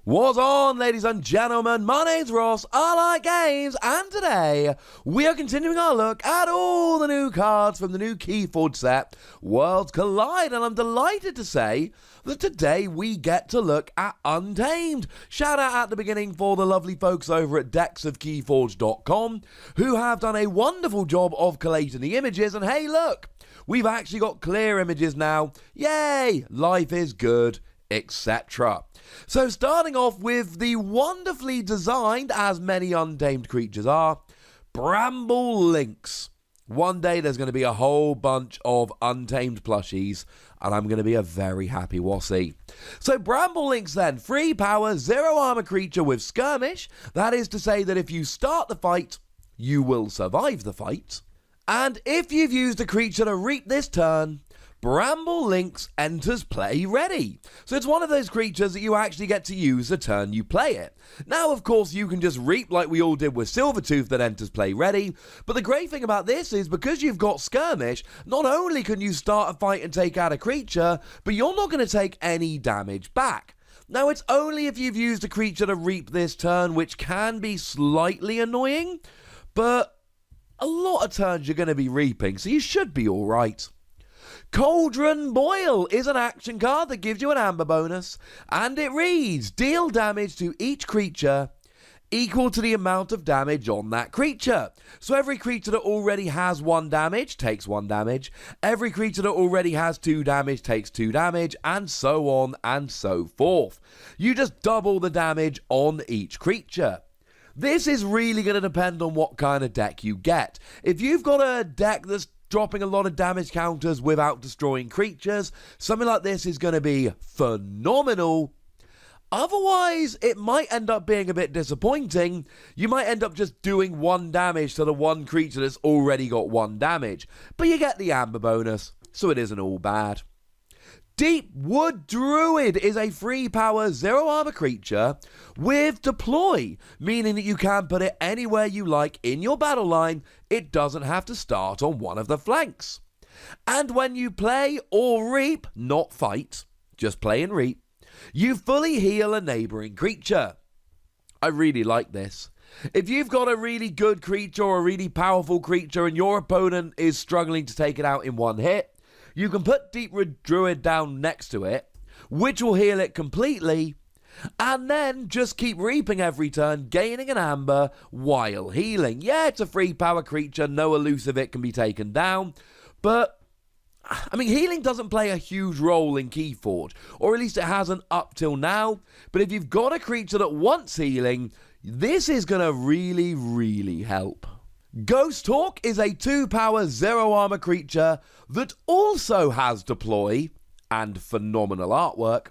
What's on, ladies and gentlemen? My name's Ross, I like games, and today we are continuing our look at all the new cards from the new Keyforge set, Worlds Collide, and I'm delighted to say that today we get to look at Untamed. Shout out at the beginning for the lovely folks over at dexofkeyforge.com who have done a wonderful job of collating the images, and hey look, we've actually got clear images now. Yay! Life is good, etc. So starting off with the wonderfully designed, as many Untamed creatures are, Bramble LYNX. One day there's going to be a whole bunch of Untamed plushies, and I'm going to be a very happy Wossy. So Bramble LYNX then, 3 power, 0 armor creature with skirmish. That is to say that if you start the fight, you will survive the fight. And if you've used a creature to reap this turn, Bramble LYNX enters play ready. So it's one of those creatures that you actually get to use the turn you play it. Now, of course, you can just reap like we all did with Silvertooth that enters play ready, but the great thing about this is because you've got skirmish, not only can you start a fight and take out a creature, but you're not going to take any damage back. Now, it's only if you've used a creature to reap this turn, which can be slightly annoying, but a lot of turns you're going to be reaping, so you should be alright. Cauldren Boil is an action card that gives you an amber bonus, and it reads, deal damage to each creature equal to the amount of damage on that creature. So every creature that already has 1 damage takes 1 damage, every creature that already has 2 damage takes 2 damage, and so on and so forth. You just double the damage on each creature. This is really going to depend on what kind of deck you get. If you've got a deck that's dropping a lot of damage counters without destroying creatures, something like this is going to be phenomenal. Otherwise, it might end up being a bit disappointing. You might end up just doing 1 damage to the one creature that's already got 1 damage, but you get the amber bonus, so it isn't all bad. DEEPWOOD DRUID is a 3 power, 0 armor creature with deploy, meaning that you can put it anywhere you like in your battle line. It doesn't have to start on one of the flanks. And when you play or reap, not fight, just play and reap, you fully heal a neighboring creature. I really like this. If you've got a really good creature or a really powerful creature and your opponent is struggling to take it out in one hit, you can put DEEPWOOD DRUID down next to it, which will heal it completely, and then just keep reaping every turn, gaining an amber while healing. Yeah, it's a 3 power creature, no elusive it can be taken down, but I mean, healing doesn't play a huge role in Keyforge, or at least it hasn't up till now, but if you've got a creature that wants healing, this is going to really, really help. GHOSTHAWK is a 2 power, 0 armor creature that also has deploy and phenomenal artwork.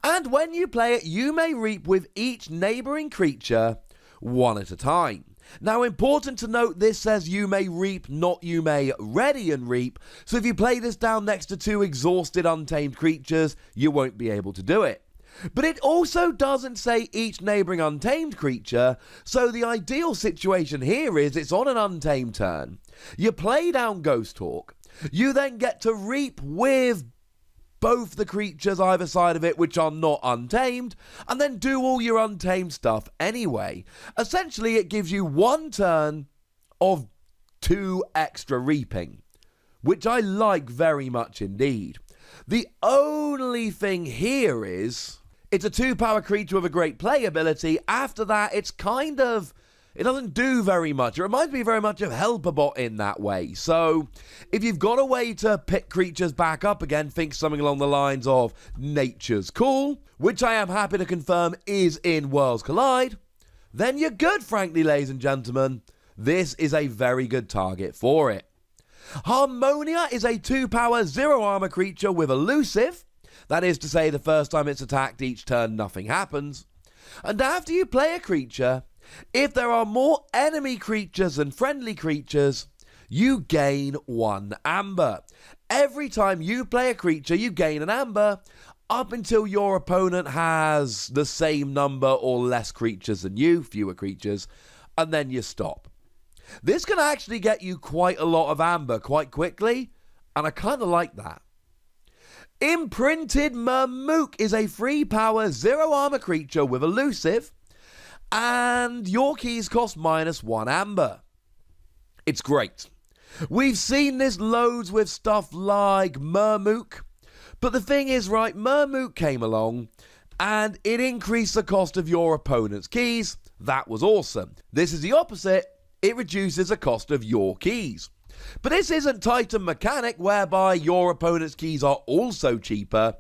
And when you play it, you may reap with each neighboring creature 1 at a time. Now, important to note, this says you may reap, not you may ready and reap. So if you play this down next to 2 exhausted Untamed creatures, you won't be able to do it. But it also doesn't say each neighbouring Untamed creature, so the ideal situation here is it's on an Untamed turn. You play down GHOSTHAWK, you then get to reap with both the creatures either side of it which are not Untamed, and then do all your Untamed stuff anyway. Essentially, it gives you 1 turn of 2 extra reaping, which I like very much indeed. The only thing here is, it's a 2 power creature with a great playability. After that, it's kind of, it doesn't do very much. It reminds me very much of Helperbot in that way. So, if you've got a way to pick creatures back up again, think something along the lines of Nature's Cool, which I am happy to confirm is in Worlds Collide, then you're good, frankly, ladies and gentlemen. This is a very good target for it. Harmonia is a 2 power, 0 armor creature with elusive. That is to say, the first time it's attacked each turn, nothing happens. And after you play a creature, if there are more enemy creatures than friendly creatures, you gain 1 amber. Every time you play a creature, you gain an amber, up until your opponent has the same number or less creatures than you, fewer creatures, and then you stop. This can actually get you quite a lot of amber quite quickly, and I kind of like that. Imprinted MURMOOK is a free power, 0 armor creature with elusive, and your keys cost -1 amber. It's great. We've seen this loads with stuff like MURMOOK, but the thing is, right, MURMOOK came along and it increased the cost of your opponent's keys. That was awesome. This is the opposite. It reduces the cost of your keys. But this isn't Titan mechanic whereby your opponent's keys are also cheaper.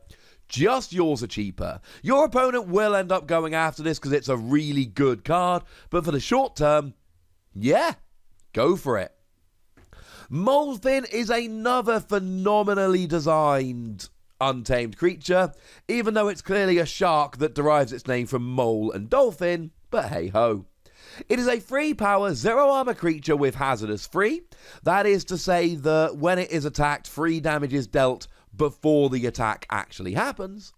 Just yours are cheaper. Your opponent will end up going after this because it's a really good card, but for the short term, yeah, go for it. MOLEPHIN is another phenomenally designed Untamed creature, even though it's clearly a shark that derives its name from mole and dolphin, but hey ho. It is a free power, 0 armor creature with hazardous free. That is to say that when it is attacked, free damage is dealt before the attack actually happens.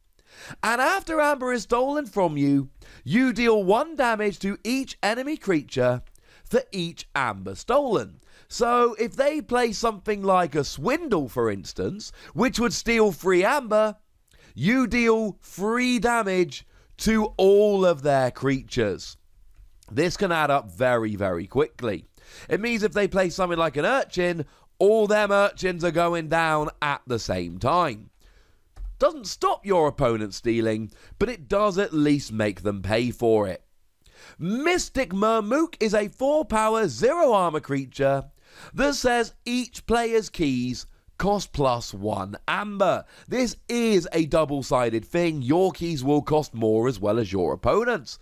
And after amber is stolen from you, you deal 1 damage to each enemy creature for each amber stolen. So if they play something like a swindle, for instance, which would steal free amber, you deal 3 damage to all of their creatures. This can add up very, very quickly. It means if they play something like an urchin, all them urchins are going down at the same time. Doesn't stop your opponent stealing, but it does at least make them pay for it. Mystic MURMOOK is a 4 power, 0 armor creature that says each player's keys cost +1 amber. This is a double-sided thing. Your keys will cost more as well as your opponent's.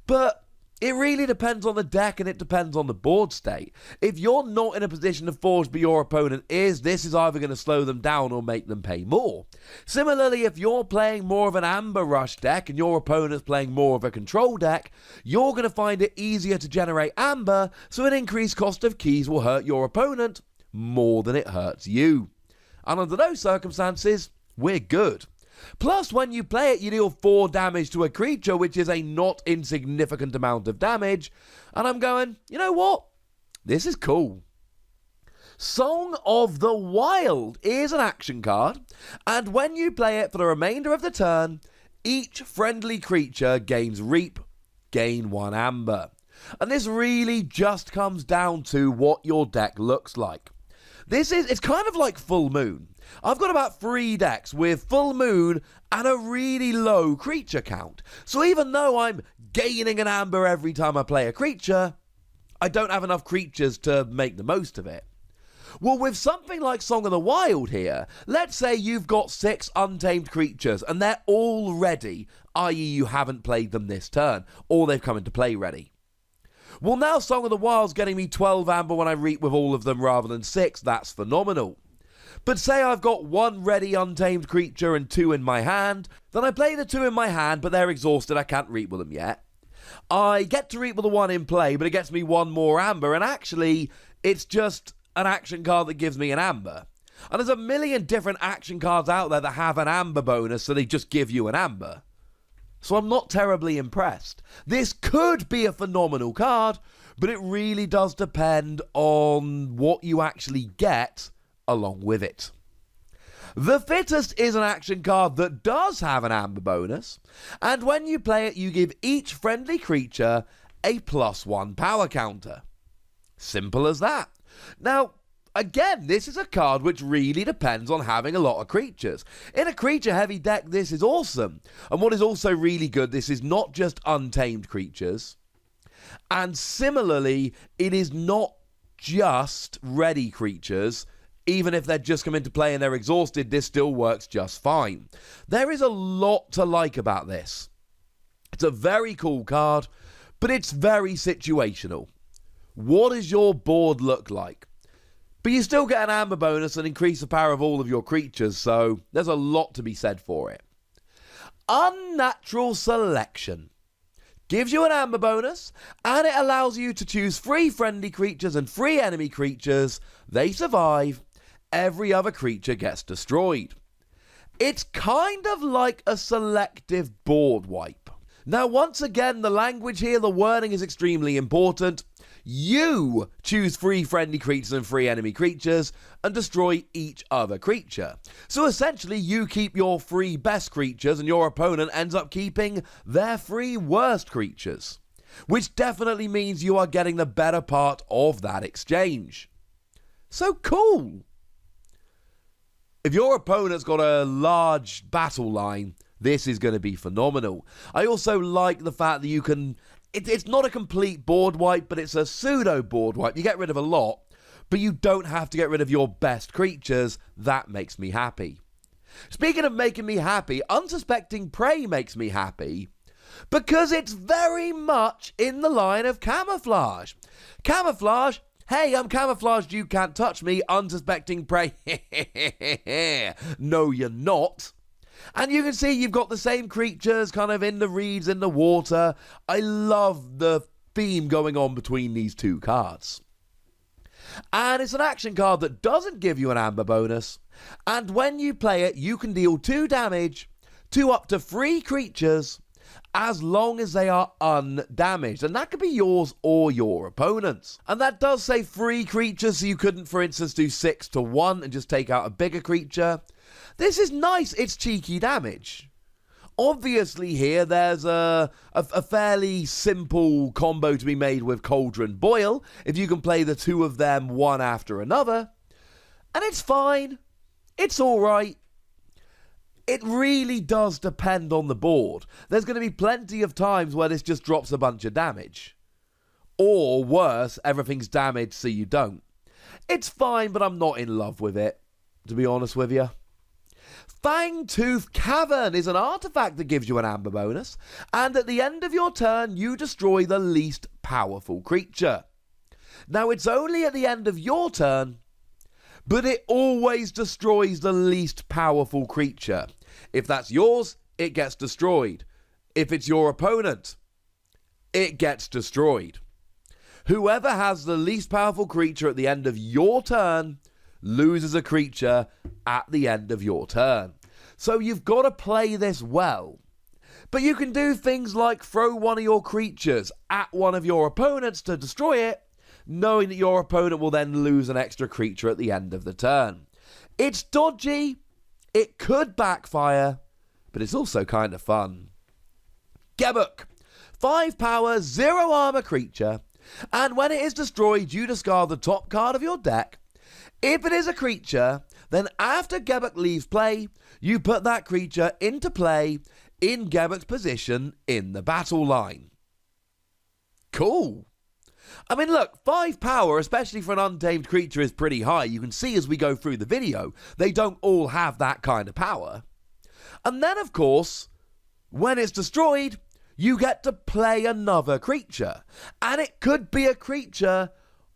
But it really depends on the deck and it depends on the board state. If you're not in a position to forge but your opponent is, this is either going to slow them down or make them pay more. Similarly, if you're playing more of an amber rush deck and your opponent's playing more of a control deck, you're going to find it easier to generate amber, so an increased cost of keys will hurt your opponent more than it hurts you. And under those circumstances, we're good. Plus, when you play it, you deal 4 damage to a creature, which is a not insignificant amount of damage. And I'm going, you know what? This is cool. Song of the Wild is an action card, and when you play it for the remainder of the turn, each friendly creature gains Reap, gain 1 amber. And this really just comes down to what your deck looks like. It's kind of like Full Moon. I've got about 3 decks with Full Moon and a really low creature count. So even though I'm gaining an amber every time I play a creature, I don't have enough creatures to make the most of it. Well, with something like Song of the Wild here, let's say you've got 6 untamed creatures and they're all ready, i.e. you haven't played them this turn, or they've come into play ready. Well, now Song of the Wild's getting me 12 amber when I reap with all of them rather than 6. That's phenomenal. But say I've got 1 ready untamed creature and 2 in my hand, then I play the 2 in my hand, but they're exhausted, I can't reap with them yet. I get to reap with the 1 in play, but it gets me 1 more amber, and actually, it's just an action card that gives me an amber. And there's a million different action cards out there that have an amber bonus, so they just give you an amber. So I'm not terribly impressed. This could be a phenomenal card, but it really does depend on what you actually get along with it. The Fittest is an action card that does have an amber bonus, and when you play it, you give each friendly creature a +1 power counter. Simple as that. Now, again, this is a card which really depends on having a lot of creatures. In a creature-heavy deck, this is awesome. And what is also really good, this is not just untamed creatures. And similarly, it is not just ready creatures. Even if they're just come into play and they're exhausted, this still works just fine. There is a lot to like about this. It's a very cool card, but it's very situational. What does your board look like? But you still get an amber bonus and increase the power of all of your creatures, so there's a lot to be said for it. Unnatural Selection gives you an amber bonus, and it allows you to choose 3 friendly creatures and 3 enemy creatures. They survive. Every other creature gets destroyed. It's kind of like a selective board wipe. Now, once again, the language here, the wording is extremely important. You choose 3 friendly creatures and 3 enemy creatures and destroy each other creature. So essentially you keep your 3 best creatures and your opponent ends up keeping their 3 worst creatures. Which definitely means you are getting the better part of that exchange. So cool! If your opponent's got a large battle line, this is going to be phenomenal. I also like the fact that you can... It's not a complete board wipe, but it's a pseudo board wipe. You get rid of a lot, but you don't have to get rid of your best creatures. That makes me happy. Speaking of making me happy, Unsuspecting Prey makes me happy because it's very much in the line of camouflage. Camouflage... Hey, I'm camouflaged, you can't touch me, unsuspecting prey. No, you're not. And you can see you've got the same creatures kind of in the reeds, in the water. I love the theme going on between these 2 cards. And it's an action card that doesn't give you an amber bonus. And when you play it, you can deal 2 damage to up to 3 creatures as long as they are undamaged. And that could be yours or your opponent's. And that does say 3 creatures, so you couldn't, for instance, do 6 to 1 and just take out a bigger creature. This is nice. It's cheeky damage. Obviously here there's a fairly simple combo to be made with Cauldren Boil, if you can play the 2 of them one after another. And it's fine. It's alright. It really does depend on the board. There's going to be plenty of times where this just drops a bunch of damage. Or worse, everything's damaged so you don't. It's fine, but I'm not in love with it, to be honest with you. Fangtooth Cavern is an artifact that gives you an amber bonus, and at the end of your turn, you destroy the least powerful creature. Now, it's only at the end of your turn, but it always destroys the least powerful creature. If that's yours, it gets destroyed. If it's your opponent, it gets destroyed. Whoever has the least powerful creature at the end of your turn loses a creature at the end of your turn. So you've got to play this well. But you can do things like throw one of your creatures at one of your opponents to destroy it, knowing that your opponent will then lose an extra creature at the end of the turn. It's dodgy, it could backfire, but it's also kind of fun. GEBUK. 5 power, 0 armor creature, and when it is destroyed, you discard the top card of your deck. If it is a creature, then after GEBUK leaves play, you put that creature into play in GEBUK's position in the battle line. Cool. I mean, look, 5 power, especially for an untamed creature, is pretty high. You can see as we go through the video, they don't all have that kind of power. And then, of course, when it's destroyed, you get to play another creature. And it could be a creature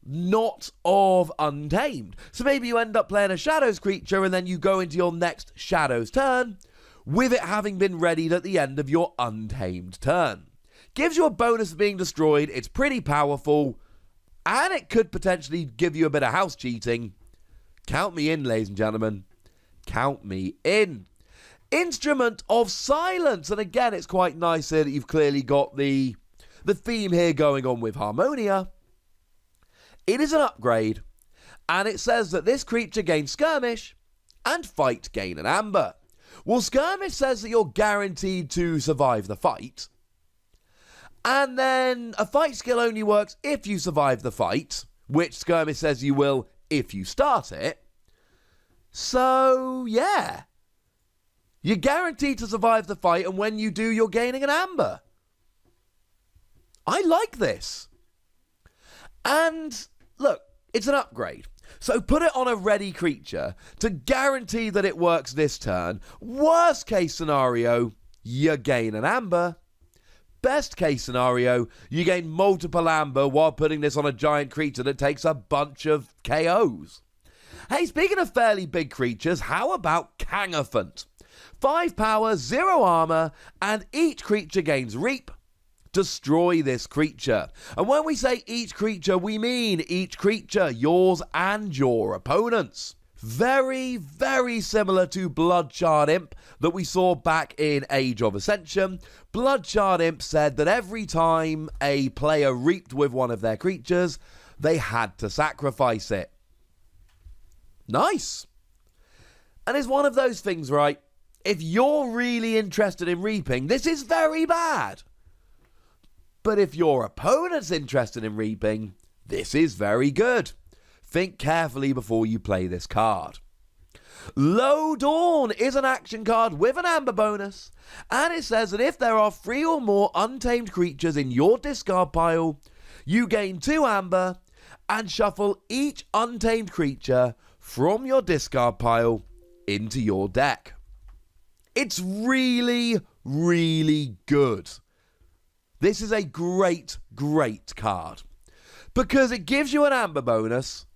not of Untamed. So maybe you end up playing a Shadows creature and then you go into your next Shadows turn with it having been readied at the end of your Untamed turn. Gives you a bonus of being destroyed, it's pretty powerful, and it could potentially give you a bit of house cheating. Count me in, ladies and gentlemen. Count me in. Instrument of Silence, and again, it's quite nice here that you've clearly got the theme here going on with Harmonia. It is an upgrade, and it says that this creature gains Skirmish, and Fight gain an Amber. Well, Skirmish says that you're guaranteed to survive the fight. And then a fight skill only works if you survive the fight, which Skirmish says you will if you start it. So, yeah. You're guaranteed to survive the fight, and when you do, you're gaining an Amber. I like this. And, look, it's an upgrade. So put it on a ready creature to guarantee that it works this turn. Worst case scenario, you gain an Amber. Best case scenario, you gain multiple Amber while putting this on a giant creature that takes a bunch of KOs. Hey, speaking of fairly big creatures, how about KANGAPHANT? 5 power, 0 armor, and each creature gains Reap. Destroy this creature. And when we say each creature, we mean each creature, yours and your opponent's. Very, very similar to Bloodshard Imp that we saw back in Age of Ascension. Bloodshard Imp said that every time a player reaped with one of their creatures, they had to sacrifice it. Nice. And it's one of those things, right? If you're really interested in reaping, this is very bad. But if your opponent's interested in reaping, this is very good. Think carefully before you play this card. Low Dawn is an action card with an amber bonus, and it says that if there are 3 or more untamed creatures in your discard pile, you gain 2 amber and shuffle each untamed creature from your discard pile into your deck. It's really, really good. This is a great, great card because it gives you an amber bonus.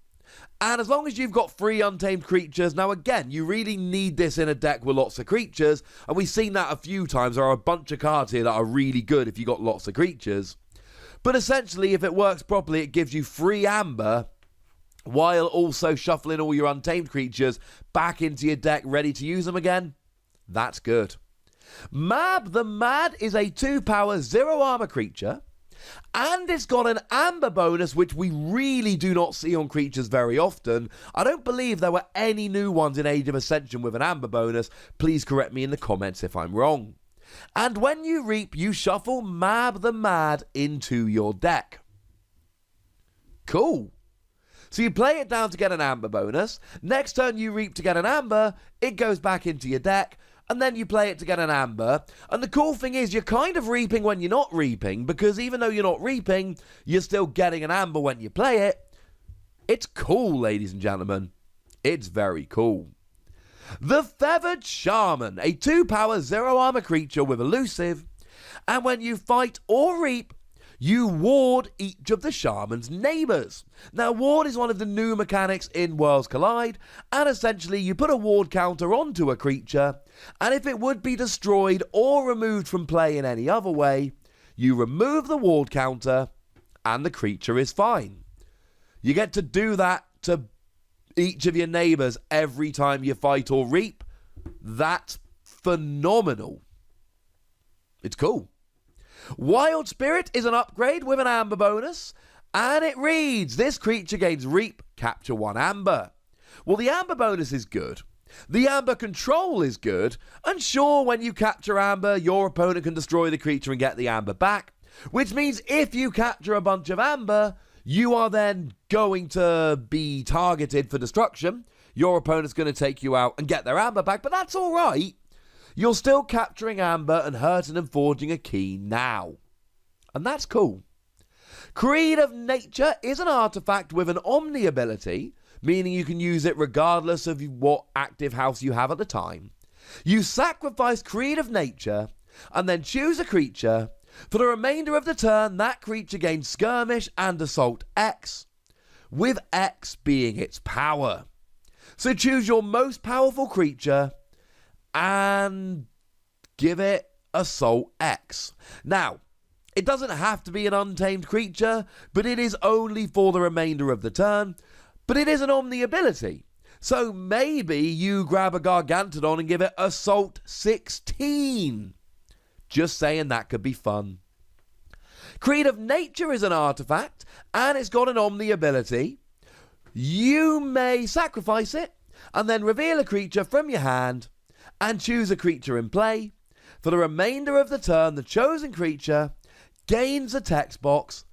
And as long as you've got 3 untamed creatures, now again, you really need this in a deck with lots of creatures, and we've seen that a few times. There are a bunch of cards here that are really good if you've got lots of creatures. But essentially, if it works properly, it gives you 3 amber, while also shuffling all your untamed creatures back into your deck, ready to use them again. That's good. Mab the Mad is a 2-power, 0 armor creature. And it's got an amber bonus, which we really do not see on creatures very often. I don't believe there were any new ones in Age of Ascension with an amber bonus. Please correct me in the comments if I'm wrong. And when you reap, you shuffle Mab the Mad into your deck. Cool. So you play it down to get an amber bonus. Next turn you reap to get an amber. It goes back into your deck. And then you play it to get an amber. And the cool thing is you're kind of reaping when you're not reaping, because even though you're not reaping, you're still getting an amber when you play it. It's cool, ladies and gentlemen. It's very cool. The Feathered Shaman, a 2-power, 0 armor creature with elusive. And when you fight or reap, you ward each of the shaman's neighbours. Now, ward is one of the new mechanics in Worlds Collide, and essentially you put a ward counter onto a creature, and if it would be destroyed or removed from play in any other way, you remove the ward counter, and the creature is fine. You get to do that to each of your neighbours every time you fight or reap. That's phenomenal. It's cool. Wild Spirit is an upgrade with an amber bonus, and it reads, this creature gains reap, capture 1 amber. Well, the amber bonus is good. The amber control is good, and sure, when you capture amber, your opponent can destroy the creature and get the amber back, which means if you capture a bunch of amber, you are then going to be targeted for destruction. Your opponent's going to take you out and get their amber back, but that's all right. You're still capturing amber and hurting and forging a key now. And that's cool. Creed of Nature is an artifact with an Omni ability, meaning you can use it regardless of what active house you have at the time. You sacrifice Creed of Nature and then choose a creature. For the remainder of the turn, that creature gains Skirmish and Assault X, with X being its power. So choose your most powerful creature and give it Assault X. Now, it doesn't have to be an untamed creature, but it is only for the remainder of the turn. But it is an Omni ability. So maybe you grab a Gargantodon and give it Assault 16. Just saying, that could be fun. Creed of Nature is an artifact, and it's got an Omni ability. You may sacrifice it, and then reveal a creature from your hand, and choose a creature in play. For the remainder of the turn, the chosen creature gains a text box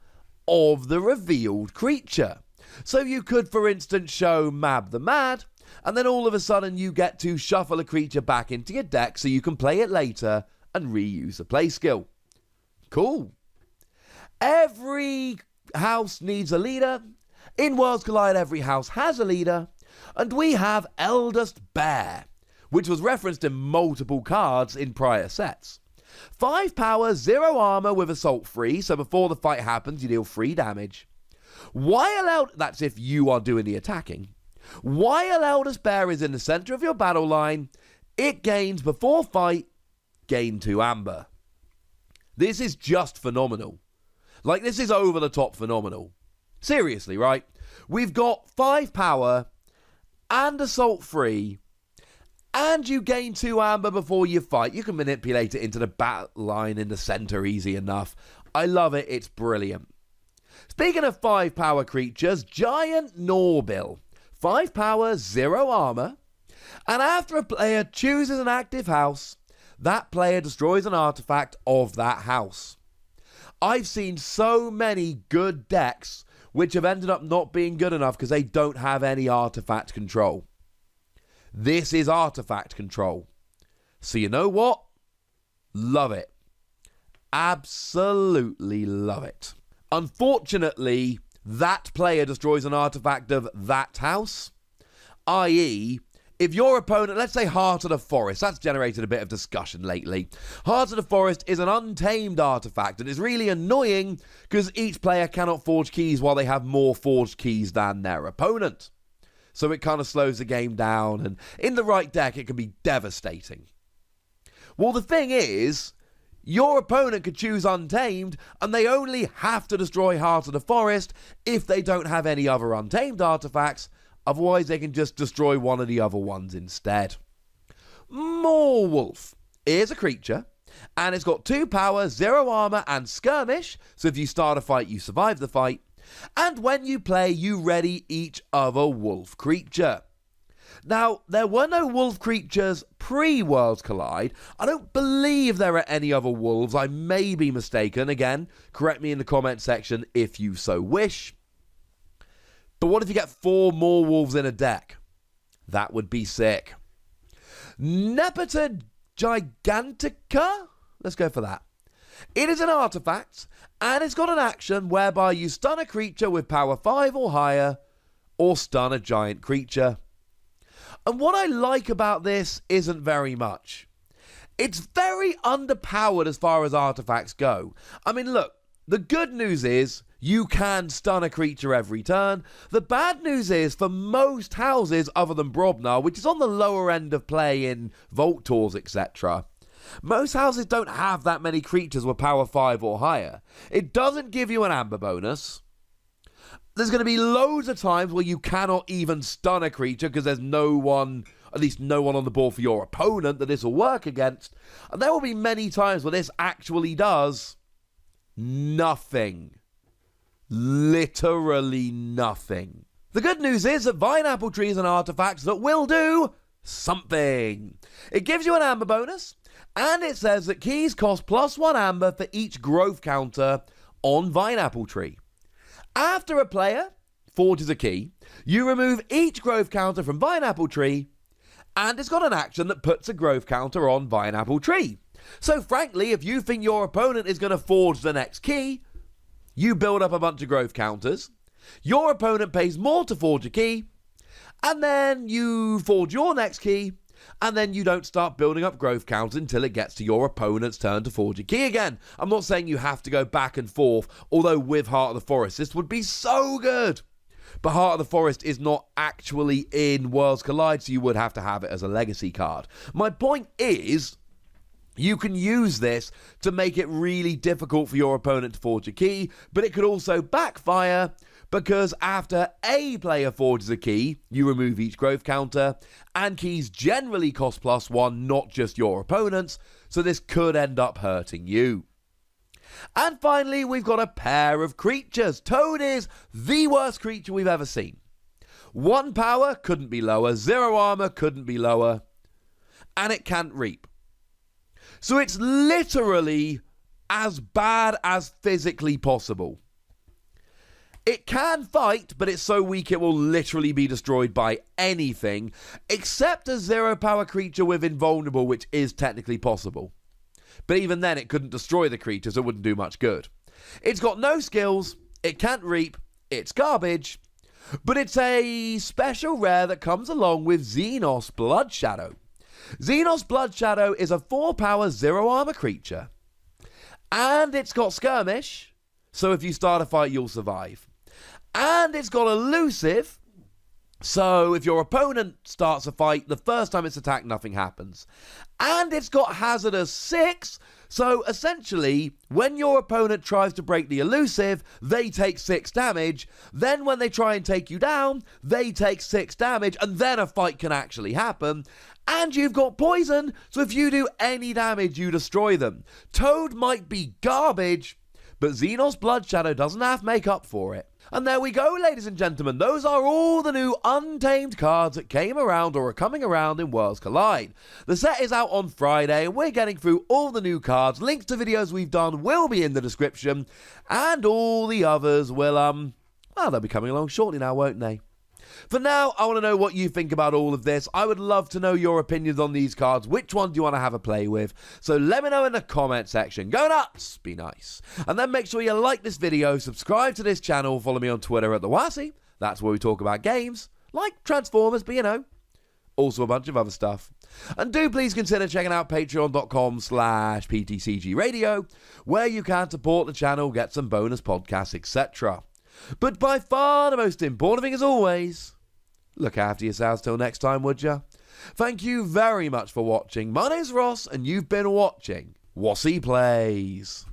of the revealed creature. So you could, for instance, show Mab the Mad, and then all of a sudden you get to shuffle a creature back into your deck so you can play it later and reuse the play skill. Cool. Every house needs a leader. In Worlds Collide, every house has a leader, and we have Eldest Bear, which was referenced in multiple cards in prior sets. 5 power, 0 armor with assault 3, so before the fight happens, you deal 3 damage. That's if you are doing the attacking. While Eldest Bear is in the center of your battle line, it gains, before fight, gain 2 amber. This is just phenomenal. Like, this is over the top phenomenal. Seriously, right? We've got 5 power, and assault free, and you gain 2 amber before you fight. You can manipulate it into the battle line in the center easy enough. I love it, it's brilliant. Speaking of 5 power creatures, Giant GNAWBILL. 5 power, 0 armor, and after a player chooses an active house, that player destroys an artifact of that house. I've seen so many good decks which have ended up not being good enough because they don't have any artifact control. This is artifact control. So you know what? Love it. Absolutely love it. Unfortunately, that player destroys an artifact of that house, i.e., if your opponent, let's say Heart of the Forest, that's generated a bit of discussion lately. Heart of the Forest is an untamed artifact and is really annoying because each player cannot forge keys while they have more forged keys than their opponent. So it kind of slows the game down, and in the right deck it can be devastating. Well, the thing is, your opponent could choose Untamed and they only have to destroy Heart of the Forest if they don't have any other Untamed artifacts. Otherwise, they can just destroy one of the other ones instead. Moorwolf is a creature, and it's got 2 power, 0 armor, and skirmish. So if you start a fight, you survive the fight. And when you play, you ready each other wolf creature. Now, there were no wolf creatures pre-Worlds Collide. I don't believe there are any other wolves. I may be mistaken. Again, correct me in the comment section if you so wish. But what if you get 4 more wolves in a deck? That would be sick. NEPETA Gigantica? Let's go for that. It is an artifact, and it's got an action whereby you stun a creature with power 5 or higher, or stun a giant creature. And what I like about this isn't very much. It's very underpowered as far as artifacts go. I mean, look, the good news is you can stun a creature every turn. The bad news is, for most houses other than Brobnar, which is on the lower end of play in Vault Tours, etc., most houses don't have that many creatures with power 5 or higher. It doesn't give you an amber bonus. There's going to be loads of times where you cannot even stun a creature because there's no one, at least no one on the board for your opponent that this will work against. And there will be many times where this actually does nothing. Literally nothing. The good news is that Vineapple Tree is an artifact that will do something. It gives you an amber bonus, and it says that keys cost +1 amber for each growth counter on Vineapple Tree. After a player forges a key, you remove each growth counter from Vineapple Tree, and it's got an action that puts a growth counter on Vineapple Tree. So frankly, if you think your opponent is going to forge the next key, you build up a bunch of growth counters, your opponent pays more to forge a key, and then you forge your next key, and then you don't start building up growth counters until it gets to your opponent's turn to forge a key again. I'm not saying you have to go back and forth, although with Heart of the Forest this would be so good. But Heart of the Forest is not actually in Worlds Collide, so you would have to have it as a legacy card. My point is, you can use this to make it really difficult for your opponent to forge a key, but it could also backfire because after a player forges a key, you remove each growth counter, and keys generally cost +1, not just your opponent's, so this could end up hurting you. And finally, we've got a pair of creatures. Toad is the worst creature we've ever seen. 1 power, couldn't be lower. 0 armor, couldn't be lower. And it can't reap. So it's literally as bad as physically possible. It can fight, but it's so weak it will literally be destroyed by anything, except a 0 power creature with invulnerable, which is technically possible. But even then, it couldn't destroy the creature, so it wouldn't do much good. It's got no skills, it can't reap, it's garbage, but it's a special rare that comes along with Xenos Bloodshadow. Xenos Bloodshadow is a 4 power, 0 armor creature. And it's got skirmish, so if you start a fight, you'll survive. And it's got elusive, So if your opponent starts a fight, the first time it's attacked, nothing happens. And it's got hazardous 6, so essentially, when your opponent tries to break the elusive, they take 6 damage. Then when they try and take you down, they take 6 damage, and then a fight can actually happen. And you've got poison, so if you do any damage, you destroy them. Toad might be garbage, but Xenos Bloodshadow doesn't have to make up for it. And there we go, ladies and gentlemen. Those are all the new Untamed cards that came around or are coming around in Worlds Collide. The set is out on Friday, and we're getting through all the new cards. Links to videos we've done will be in the description, and all the others will, well, they'll be coming along shortly now, won't they? For now, I want to know what you think about all of this. I would love to know your opinions on these cards. Which one do you want to have a play with? So let me know in the comment section. Go nuts! Be nice. And then make sure you like this video, subscribe to this channel, follow me on Twitter at the Wossy. That's where we talk about games, like Transformers, but you know, also a bunch of other stuff. And do please consider checking out patreon.com/PTCGradio, where you can support the channel, get some bonus podcasts, etc. But by far the most important thing, as always, look after yourselves till next time, would ya? Thank you very much for watching. My name's Ross, and you've been watching Wossy Plays.